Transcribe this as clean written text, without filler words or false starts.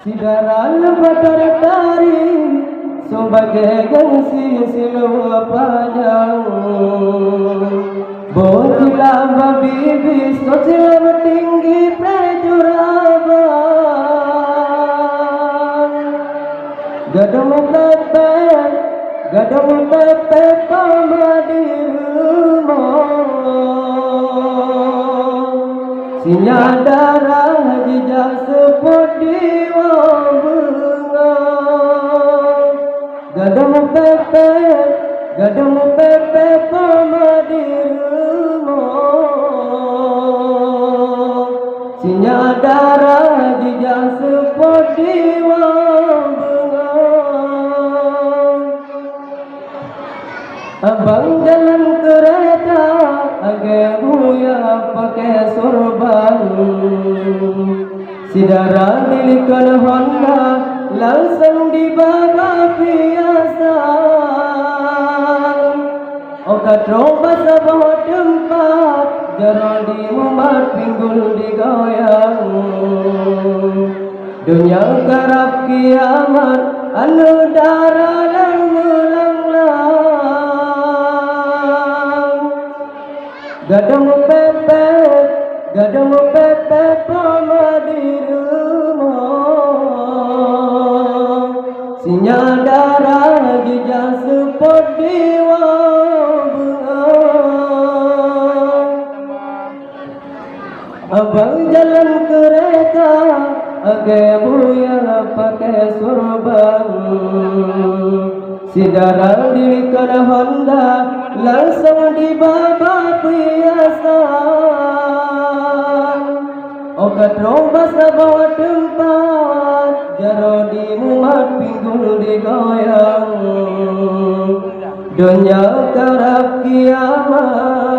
Sidaran bertarik sebagai gengsi silau panjang. Botilah babibis sosial tinggi prajuraban. Gadang pepe pamadirmo. Sinyadara jejak sepot diwang bengang. Gadang pepe pamadirmo. Sinyadara jejak sepot diwang bengang. Abang jalan kereta agak buaya pakai sorban. Sidara milikkan Honda langsung dibawa piasan. Okat robas sebuah tempat jarang dimumat pinggul digoyang. Dunia kerap kiamat anu darah lang melanglang. Gadang pepe pamadirmo. Sinyadara jejak sepot diwang bengang. Abang jalan kereta agak buaya pakai sorban. Sidara dilikar Honda langsung dibawa piasan. Okat robas sebuah tempat jaro dimumat pinggul digoyang. Dunia kerap kiamat